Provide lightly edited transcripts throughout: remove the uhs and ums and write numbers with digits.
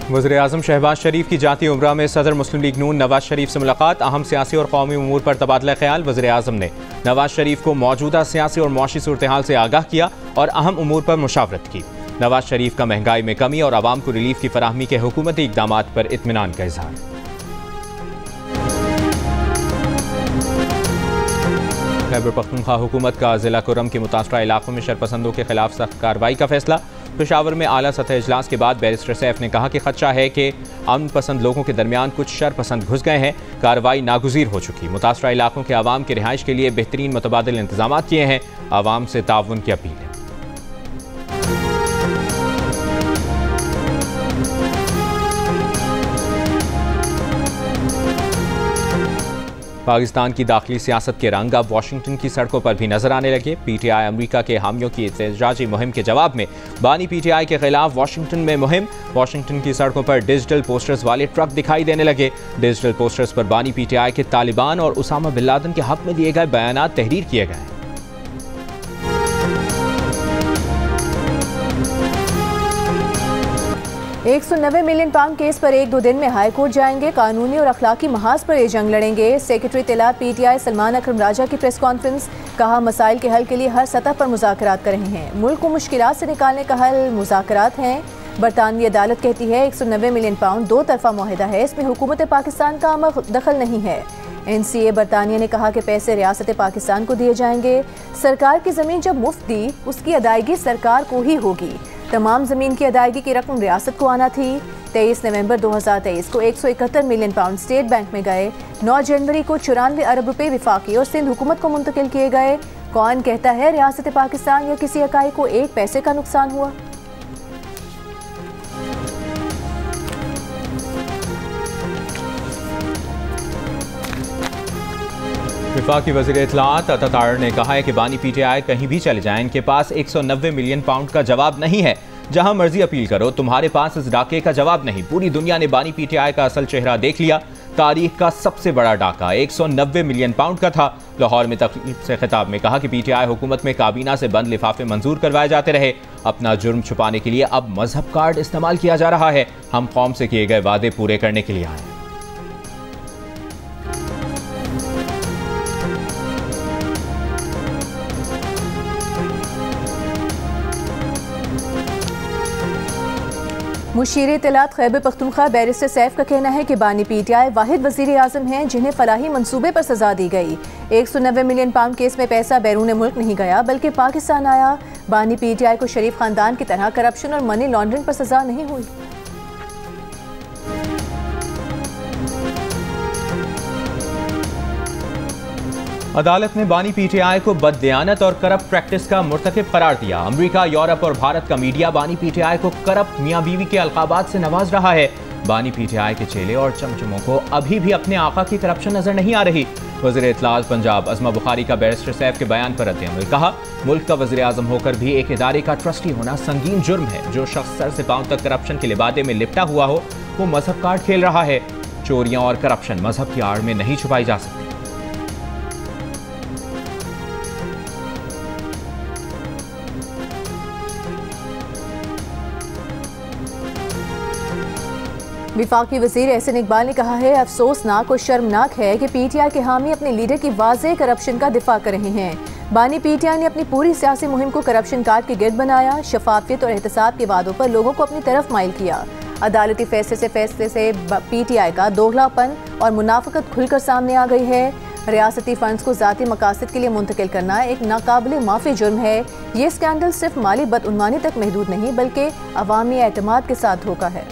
वज़ीर-ए-आज़म शहबाज शरीफ की जाती उम्रा में सदर मुस्लिम लीग नून नवाज शरीफ से मुलाकात, अहम सियासी और कौमी उमूर पर तबादला ख्याल। वज़ीर-ए-आज़म ने नवाज शरीफ को मौजूदा सियासी और मुआशी सूरत-ए-हाल से आगाह किया और अहम उमूर पर मुशावरत की। नवाज शरीफ का महंगाई में कमी और आवाम को रिलीफ की फराहमी के हुकूमती इक़दामात पर इत्मीनान का इज़हार। खैबर पख्तूनख्वा हुकूमत का ज़िला कुरम के मुतासरा इलाकों में शरपसंदों के खिलाफ सख्त कार्रवाई का फैसला। पेशावर में आला सतह इजलास के बाद बैरिस्टर सैफ ने कहा कि खदशा है कि अमन पसंद लोगों के दरमियान कुछ शरपसंद घुस गए हैं, कार्रवाई नागुज़ीर हो चुकी। मुतासरा इलाकों के आवाम की रिहाइश के लिए बेहतरीन मुतबादिल इंतजाम किए हैं, आवाम से ताउन की अपील है। पाकिस्तान की दाखिली सियासत के रंग अब वाशिंगटन की सड़कों पर भी नजर आने लगे। पीटीआई अमेरिका के हामियों की एहतजाजी मुहिम के जवाब में बानी पीटीआई के खिलाफ वाशिंगटन में मुहिम। वाशिंगटन की सड़कों पर डिजिटल पोस्टर्स वाले ट्रक दिखाई देने लगे। डिजिटल पोस्टर्स पर बानी पीटीआई के तालिबान और उसामा बिन लादेन के हक में दिए गए बयानात तहरीर किए गए। 190 मिलियन पाउंड केस पर 1-2 दिन में हाई कोर्ट जाएंगे। कानूनी और अखलाकी महाज पर ये जंग लड़ेंगे। सेक्रेटरी इत्तलात पीटीआई सलमान अकरम राजा की प्रेस कॉन्फ्रेंस, कहा मसाइल के हल के लिए हर सतह पर मुज़ाकरात कर रहे हैं। मुल्क को मुश्किलात से निकालने का हल मुज़ाकरात हैं। बरतानवी अदालत कहती है 190 मिलियन पाउंड दो तरफा मुआहदा है, इसमें हुकूमत पाकिस्तान का दखल नहीं है। NCA बरतानिया ने कहा कि पैसे रियासत पाकिस्तान को दिए जाएंगे। सरकार की ज़मीन जब मुफ्त दी, उसकी अदायगी सरकार को ही होगी। तमाम ज़मीन की अदायगी की रकम रियासत को आना थी। 23 नवंबर 2023 को 171 मिलियन पाउंड स्टेट बैंक में गए। 9 जनवरी को 94 अरब रुपए विफाकी और सिंध हुकूमत को मुंतकिल किए गए। कौन कहता है रियासत पाकिस्तान या किसी इकाई को एक पैसे का नुकसान हुआ? वफाकी वज़ीर इत्तलात अता तारड़ ने कहा है कि बानी पीटीआई कहीं भी चले जाएं, इनके पास 190 मिलियन पाउंड का जवाब नहीं है। जहां मर्जी अपील करो, तुम्हारे पास इस डाके का जवाब नहीं। पूरी दुनिया ने बानी पीटीआई का असल चेहरा देख लिया। तारीख का सबसे बड़ा डाका 190 मिलियन पाउंड का था। लाहौर में तकरीब से खिताब में कहा कि पीटीआई हुकूमत में काबीना से बंद लिफाफे मंजूर करवाए जाते रहे। अपना जुर्म छुपाने के लिए अब मजहब कार्ड इस्तेमाल किया जा रहा है। हम कौम से किए गए वादे पूरे करने के लिए आए। मुशीर इत्तलात खैबर पख्तूनख्वा बैरिस्टर सैफ का कहना है कि बानी पीटीआई वाहिद वज़ीर-ए-आज़म हैं जिन्हें फलाही मंसूबे पर सजा दी गई। 190 मिलियन पाउंड केस में पैसा बैरून मुल्क नहीं गया बल्कि पाकिस्तान आया। बानी पीटीआई को शरीफ खानदान की तरह करप्शन और मनी लॉन्ड्रिंग पर सजा नहीं हुई। अदालत ने बानी पीटीआई को बददियानत और करप्ट प्रैक्टिस का मुर्तकिब करार दिया। अमेरिका, यूरोप और भारत का मीडिया बानी पीटीआई को करप्ट मियां बीवी के अलकाबात से नवाज रहा है। बानी पीटीआई के चेले और चमचमों को अभी भी अपने आका की करप्शन नजर नहीं आ रही। वज़ीर इत्तलात पंजाब अज़मा बुखारी का बैरिस्टर सैफ के बयान पर रद्द-ए-अमल, कहा मुल्क का वज़ीर-ए-आज़म होकर भी एक इदारे का ट्रस्टी होना संगीन जुर्म है। जो शख्स सर से पांव तक करप्शन के लिबादे में लिपटा हुआ हो, वो मजहब कार्ड खेल रहा है। चोरियां और करप्शन मजहब की आड़ में नहीं छुपाई जा सकती। विफाकी वज़ीर एहसन इकबाल ने कहा है अफसोसनाक और शर्मनाक है कि पीटीआई के हामी अपने लीडर की वाज़ेह करप्शन का दिफा कर रहे हैं। बानी पीटीआई ने अपनी पूरी सियासी मुहिम को करप्शन कार्ड के गिर्द बनाया। शफाफियत और एहतसाब के वादों पर लोगों को अपनी तरफ माइल किया। अदालती फैसले से पीटीआई का दोगलापन और मुनाफिकत खुलकर सामने आ गई है। रियासती फंड्स को ज़ाती मकासद के लिए मुंतकिल करना एक नाकाबिले माफ़ी जुर्म है। ये स्कैंडल सिर्फ माली बदउनवानी तक महदूद नहीं बल्कि अवामी एतमाद के साथ धोखा है।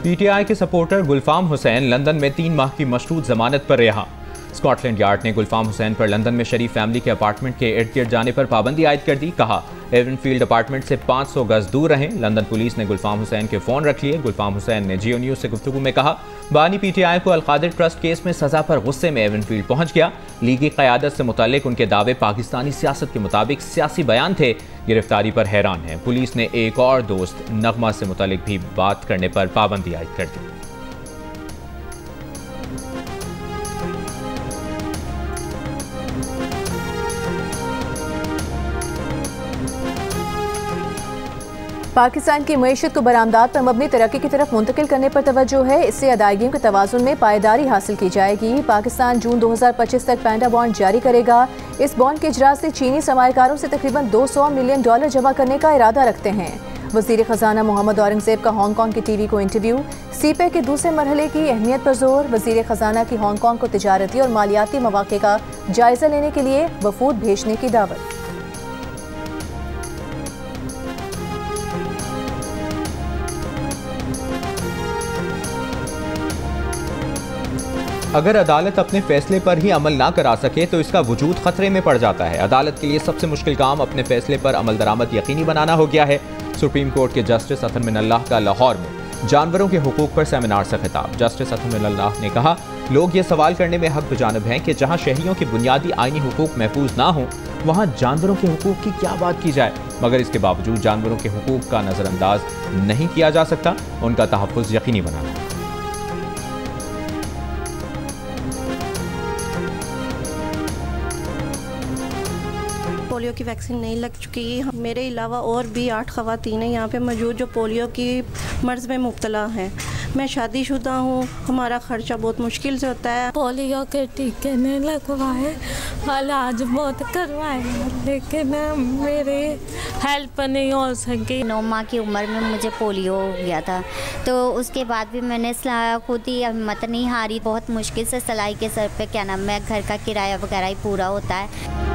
पीटीआई के सपोर्टर गुलफाम हुसैन लंदन में 3 माह की मशरूत जमानत पर रिहा। स्कॉटलैंड यार्ड ने गुलफाम हुसैन पर लंदन में शरीफ फैमिली के अपार्टमेंट के इर्द गिर्द जाने पर पाबंदी आयद कर दी। कहा एवनफील्ड अपार्टमेंट से 500 गज दूर रहें। लंदन पुलिस ने गुलफाम हुसैन के फ़ोन रख लिए। गुलफाम हुसैन ने जियो न्यूज़ से गुफ्तगू में कहा बानी पीटीआई को अलकादिर ट्रस्ट केस में सज़ा पर गुस्से में एवनफील्ड पहुंच गया। लीगी क़यादत से मुताल्लिक उनके दावे पाकिस्तानी सियासत के मुताबिक सियासी बयान थे। गिरफ्तारी पर हैरान है। पुलिस ने एक और दोस्त नगमा से मुताल्लिक भी बात करने पर पाबंदी आयद कर दी। पाकिस्तान की मईशत को बरामदात पर मबनी तरक्की की तरफ मुंतकिल करने पर तवज्जो है। इससे अदायगियों के तवाज़ुन में पायदारी हासिल की जाएगी। पाकिस्तान जून 2025 तक पैंडा बॉन्ड जारी करेगा। इस बॉन्ड के इजरा से चीनी सरमायाकारों से तकरीबन $200 मिलियन जमा करने का इरादा रखते हैं। वज़ीर ख़जाना मोहम्मद औरंगज़ेब का हांगकांग की टीवी को इंटरव्यू। सीपे के दूसरे मरहले की अहमियत पर जोर। वज़ीर ख़जाना की हांगकांग को तिजारती और मालियाती मौक़े का जायज़ा लेने के लिए वफूद भेजने की दावत। अगर अदालत अपने फैसले पर ही अमल ना करा सके तो इसका वजूद खतरे में पड़ जाता है। अदालत के लिए सबसे मुश्किल काम अपने फैसले पर अमल दरामद यकीनी बनाना हो गया है। सुप्रीम कोर्ट के जस्टिस अतन मिनल्लाह का लाहौर में जानवरों के हुकूक पर सेमिनार से खिताब। जस्टिस अतन मिनल्लाह ने कहा, लोग ये सवाल करने में हक बजानिब हैं कि जहाँ शहरियों के बुनियादी आईनी हुकूक महफूज ना हों वहाँ जानवरों के हुकूक की क्या बात की जाए। मगर इसके बावजूद जानवरों के हुकूक का नज़रअंदाज नहीं किया जा सकता। उनका तहफ़्फ़ुज़ यकीनी बनाना। पोलियो की वैक्सीन नहीं लग चुकी। मेरे अलावा और भी 8 ख़वातीन हैं यहाँ पे मौजूद जो पोलियो की मर्ज़ में मुब्तला हैं। मैं शादीशुदा हूँ, हमारा ख़र्चा बहुत मुश्किल से होता है। पोलियो के टीके नहीं लगवाए, इलाज बहुत करवाए लेकिन मेरी हेल्प नहीं हो सकी। 9 माह की उम्र में मुझे पोलियो हो गया था, तो उसके बाद भी मैंने खुद ही हिम्मत नहीं हारी। बहुत मुश्किल से सिलाई के सर पे क्या नाम है घर का किराया वगैरह ही पूरा होता है।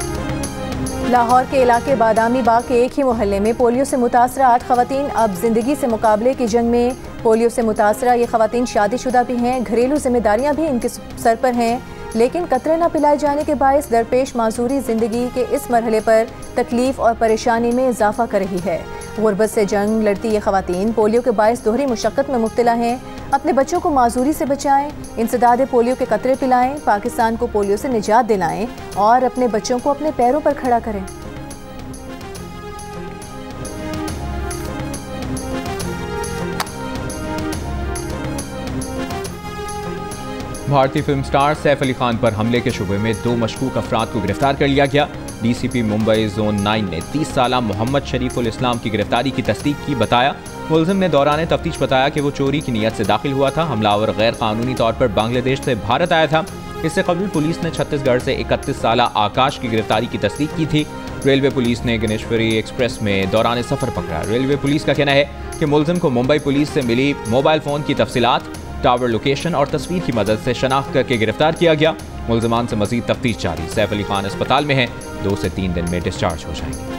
लाहौर के इलाके बादामी बाग के एक ही मोहल्ले में पोलियो से मुतासरा 8 खवातीन अब जिंदगी से मुकाबले की जंग में। पोलियो से मुतासरा ये खवातीन शादीशुदा भी हैं, घरेलू जिम्मेदारियां भी इनके सर पर हैं, लेकिन कतरे न पिलाए जाने के बायस दरपेश माजूरी ज़िंदगी के इस मरहले पर तकलीफ़ और परेशानी में इजाफा कर रही है। गुर्बत से जंग लड़ती ये खवातीन पोलियो के बायस दोहरी मुशक्क़त में मुब्तला हैं। अपने बच्चों को माजूरी से बचाएं, इंसदाद पोलियो के कतरे पिलाएं, पाकिस्तान को पोलियो से निजात दिलाएं और अपने बच्चों को अपने पैरों पर खड़ा करें। भारतीय फिल्म स्टार सैफ अली खान पर हमले के शुबे में 2 मशकूक अफराद को गिरफ्तार कर लिया गया। डीसीपी मुंबई जोन 9 ने 30 साला मोहम्मद शरीफुल इस्लाम की गिरफ्तारी की तस्दीक की। बताया, मुलजिम ने दौरान तफ्तीश बताया कि वो चोरी की नीयत से दाखिल हुआ था। हमलावर गैर कानूनी तौर पर बांग्लादेश से भारत आया था। इससे कबल पुलिस ने छत्तीसगढ़ से 31 साला आकाश की गिरफ्तारी की तस्दीक की थी। रेलवे पुलिस ने गणेश्वरी एक्सप्रेस में दौरान सफर पकड़ा। रेलवे पुलिस का कहना है कि मुलजिम को मुंबई पुलिस से मिली मोबाइल फोन की तफसीलात, टावर लोकेशन और तस्वीर की मदद से शनाख्त करके गिरफ्तार किया गया। मुलजमान से मजीद तफ्तीश जारी। सैफ अली खान अस्पताल में हैं, 2 से 3 दिन में डिस्चार्ज हो जाएंगे।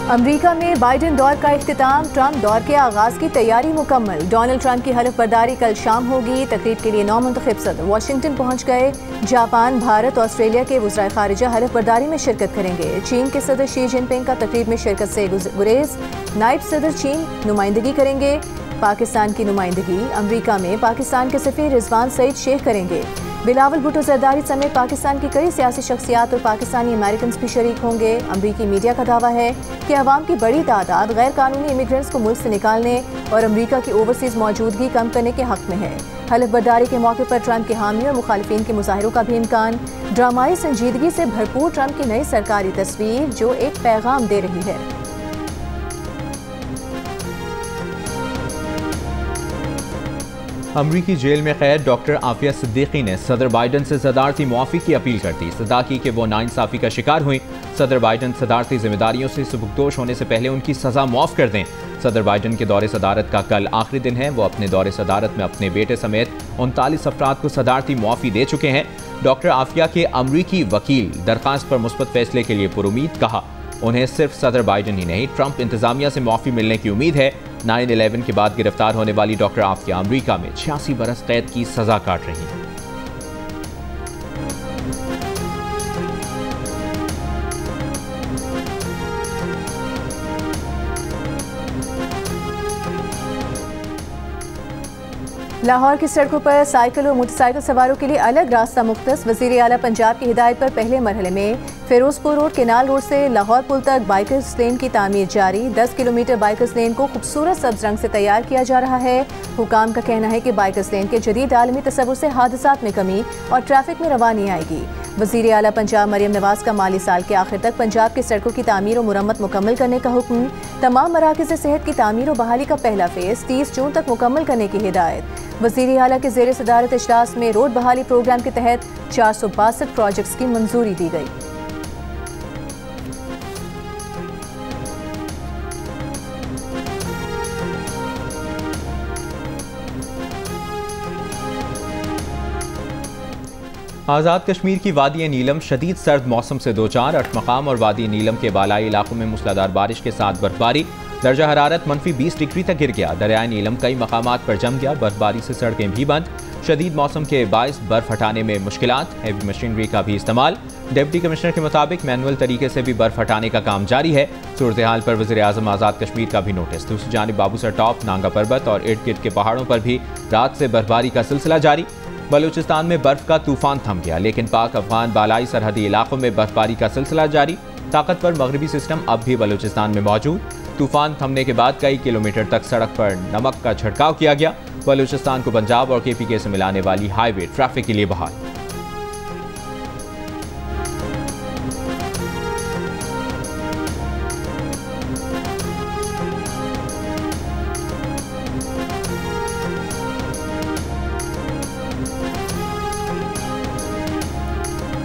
अमेरिका में बाइडेन दौर का इख्तिताम, ट्रंप दौर के आगाज की तैयारी मुकम्मल। डोनाल्ड ट्रंप की हलफ बर्दारी कल शाम होगी। तकरीब के लिए 9 मुंतखब सदर वाशिंगटन पहुंच गए। जापान, भारत, ऑस्ट्रेलिया के वज़राए खारिजा हलफ बर्दारी में शिरकत करेंगे। चीन के सदर शी जिनपिंग का तकरीब में शिरकत से गुरेज। नायब सदर चीन नुमाइंदगी करेंगे। पाकिस्तान की नुमाइंदगी अमेरिका में पाकिस्तान के सफ़ीर रिजवान सईद शेख करेंगे। बिलावल भुट्टो जरदारी समेत पाकिस्तान की कई सियासी शख्सियात और पाकिस्तानी अमेरिकन भी शरीक होंगे। अमरीकी मीडिया का दावा है कि अवाम की बड़ी तादाद गैर कानूनी इमिग्रेंट्स को मुल्क से निकालने और अमरीका की ओवरसीज मौजूदगी कम करने के हक में है। हलफ बर्दारी के मौके पर ट्रंप के हामी और मुखालिफिन के मुजाहिरों का भी इम्कान। ड्रामाई संजीदगी से भरपूर ट्रंप की नई सरकारी तस्वीर जो एक पैगाम दे रही है। अमरीकी जेल में कैद डॉक्टर आफिया सिद्दीकी ने सदर बाइडन से सदारती मुआफ़ी की अपील कर दी। सदा की कि वो नाइंसाफ़ी का शिकार हुई। सदर बाइडन सदारती जिम्मेदारियों से सुबुकदोश होने से पहले उनकी सज़ा मुआफ़ कर दें। सदर बाइडन के दौरे सदारत का कल आखिरी दिन है। वो अपने दौरे सदारत में अपने बेटे समेत 39 अफराद को सदारती मुआफ़ी दे चुके हैं। डॉक्टर आफिया के अमरीकी वकील दरख्वास्त पर मुस्बत फैसले के लिए पुरुमीद। कहा, उन्हें सिर्फ सदर बाइडन ही नहीं ट्रंप इंतजामिया से मुआफ़ी मिलने की उम्मीद है। 9/11 के बाद गिरफ्तार होने वाली डॉक्टर आफिया अमरीका में 86 बरस कैद की सज़ा काट रही हैं। लाहौर की सड़कों पर साइकिल और मोटरसाइकिल सवारों के लिए अलग रास्ता मुख्तस। वज़ीर आला पंजाब की हिदायत पर पहले मरहले में फिरोजपुर रोड केनाल रोड से लाहौर पुल तक बाइकर्स लेन की तामीर जारी। 10 किलोमीटर बाइकर्स लेन को खूबसूरत सब्ज रंग से तैयार किया जा रहा है। हुकाम का कहना है कि बाइकर्स लेन के जदीद आलमी तसव्वुर से हादसात में कमी और ट्रैफिक में रवानी आएगी। वज़ीर आला पंजाब मरियम नवाज का माली साल के आखिर तक पंजाब की सड़कों की तामीर और मुरम्मत मुकम्मल करने का हुक्म। तमाम मराकज़ सेहत की तामीर और बहाली का पहला फेज़ 30 जून तक मुकम्मल करने की हिदायत। वज़ीर आला के ज़ेर सदारत इजलास में रोड बहाली प्रोग्राम के तहत 462 प्रोजेक्ट्स की मंजूरी दी गई। आज़ाद कश्मीर की वादी नीलम शदीद सर्द मौसम से दो चार। अटमकाम और वादी नीलम के बालाई इलाकों में मूसलाधार बारिश के साथ बर्फबारी। दर्जा हरारत -20 डिग्री तक गिर गया। दरियाए नीलम कई मकामात पर जम गया। बर्फबारी से सड़कें भी बंद। शदीद मौसम के बायस बर्फ हटाने में मुश्किलात। हैवी मशीनरी का भी इस्तेमाल। डिप्टी कमिश्नर के मुताबिक मैनुअल तरीके से भी बर्फ हटाने का काम जारी है। सूरत हाल पर वज़ीर आज़म आज़ाद कश्मीर का भी नोटिस। दूसरी जानिब बाबूसर टॉप, नांगा पर्वत और इर्द गिर्द के पहाड़ों पर भी रात से बर्फबारी का सिलसिला जारी। बलूचिस्तान में बर्फ का तूफान थम गया, लेकिन पाक अफगान बालाई सरहदी इलाकों में बर्फबारी का सिलसिला जारी। ताकतवर मगरबी सिस्टम अब भी बलूचिस्तान में मौजूद। तूफान थमने के बाद कई किलोमीटर तक सड़क पर नमक का छिड़काव किया गया। बलूचिस्तान को पंजाब और KPK से मिलाने वाली हाईवे ट्रैफिक के लिए बहाल।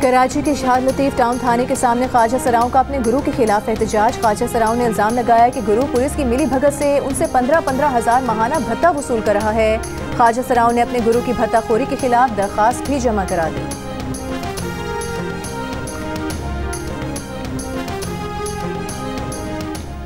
कराची के शाह लतीफ टाउन थाने के सामने ख्वाजा सराओं का अपने गुरु के खिलाफ एहतजाज। ख्वाजा सराओं ने इल्जाम लगाया कि गुरु पुलिस की मिली भगत से उनसे 15-15 हज़ार माहाना भत्ता वसूल कर रहा है। ख्वाजा सराओं ने अपने गुरु की भत्ताखोरी के खिलाफ दरख्वास्त भी जमा करा दी।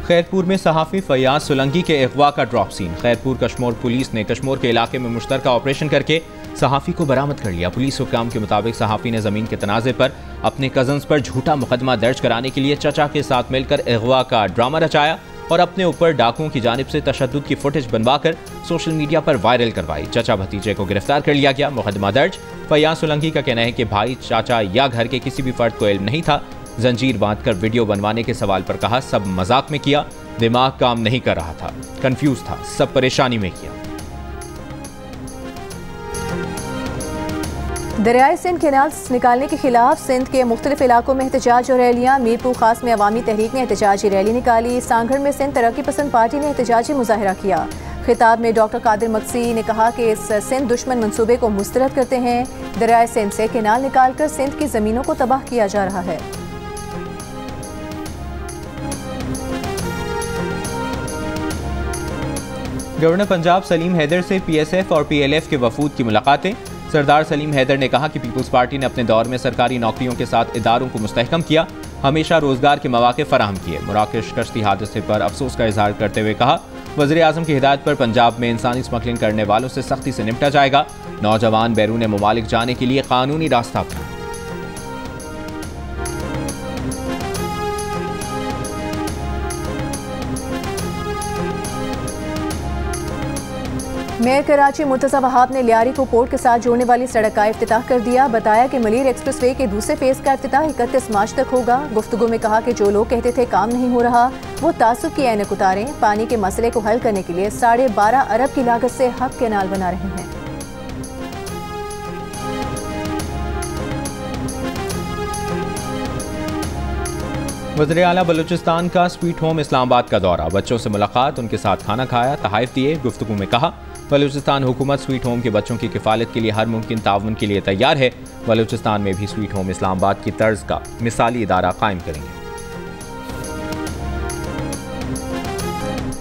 खैरपुर में सहाफ़ी फयाज सोलंकी के अगवा का ड्रॉप सीन। खैरपुर कशमोर पुलिस ने कशमोर के इलाके में मुश्तरका ऑपरेशन करके सहाफ़ी को बरामद कर लिया। पुलिस हुक्काम के मुताबिक सहाफ़ी ने ज़मीन के तनाज़े पर अपने कज़न्स पर झूठा मुकदमा दर्ज कराने के लिए चचा के साथ मिलकर अगवा का ड्रामा रचाया और अपने ऊपर डाकुओं की जानिब से तशद्दुद की फुटेज बनवाकर सोशल मीडिया पर वायरल करवाई। चचा भतीजे को गिरफ्तार कर लिया गया। मुकदमा दर्ज। फयाज सोलंकी का कहना है कि भाई, चाचा या घर के किसी भी फर्द को इल्म नहीं था। जंजीर बांधकर वीडियो बनवाने के सवाल पर कहा, सब मजाक में किया, दिमाग काम नहीं कर रहा था, कंफ्यूज था, सब परेशानी में किया। दरियाए सिंध कैनाल्स निकालने के खिलाफ सिंध के मुख्तलिफ इलाकों में एहतजाज और रैलियाँ। मीरपुर खास में अवामी तहरीक ने एहतजाजी रैली निकाली। सांगड़ में सिंध तरक्की पसंद पार्टी ने एहतजाजी मुजाहरा किया। खिताब में डॉक्टर कादिर मक्सी ने कहा कि इस सिंध दुश्मन मंसूबे को मुस्तरद करते हैं। दरियाए सिंध से कैनाल निकालकर सिंध की ज़मीनों को तबाह किया जा रहा है। गवर्नर पंजाब सलीम हैदर से PSF और PLF के वफूद की मुलाकातें। सरदार सलीम हैदर ने कहा कि पीपल्स पार्टी ने अपने दौर में सरकारी नौकरियों के साथ इदारों को मुस्तहकम किया, हमेशा रोजगार के मौके फराहम किए। मराकश कश्ती हादसे पर अफसोस का इजहार करते हुए कहा, वज़ीर आज़म की हिदायत पर पंजाब में इंसानी स्मगलिंग करने वालों से सख्ती से निपटा जाएगा। नौजवान बैरून ममालिक जाने के लिए कानूनी रास्ता अपनाएं। मेयर कराची मुर्तज़ा वहाब ने लियारी को पोर्ट के साथ जोड़ने वाली सड़क का इफ्तिताह कर दिया। बताया कि मलीर एक्सप्रेसवे के दूसरे फेज का इफ्तिताह 31 मार्च तक होगा। गुफ्तगू में कहा कि जो लोग कहते थे काम नहीं हो रहा, वो तासुब की ऐनक उतारें। पानी के मसले को हल करने के लिए 12.5 अरब की लागत से हब कैनाल बना रहे हैं। वज़ीर आला बलूचिस्तान का स्वीट होम इस्लामाबाद का दौरा। बच्चों से मुलाकात, उनके साथ खाना खाया, तहाइफ दिए। गुफ्तगू में कहा, बलूचिस्तान हुकूमत स्वीट होम के बच्चों की किफ़ालत के लिए हर मुमकिन ताउन के लिए तैयार है। बलूचिस्तान में भी स्वीट होम इस्लामाबाद की तर्ज का मिसाली इदारा कायम करेंगे।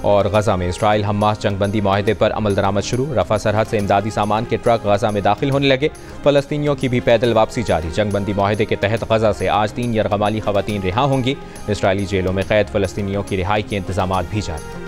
और गजा में इसराइल हमास जंगबंदी माहिदे पर अमल दरामद शुरू। रफा सरहद से इमदादी सामान के ट्रक गजा में दाखिल होने लगे। फ़लस्तीनियों की भी पैदल वापसी जारी। जंगबंदी माहिदे के तहत गजा से आज 3 यरगमाली ख़वातीन रिहा होंगी। इसराइली जेलों में कैद फ़लस्तीनियों की रिहाई के इंतजामात भी जारी।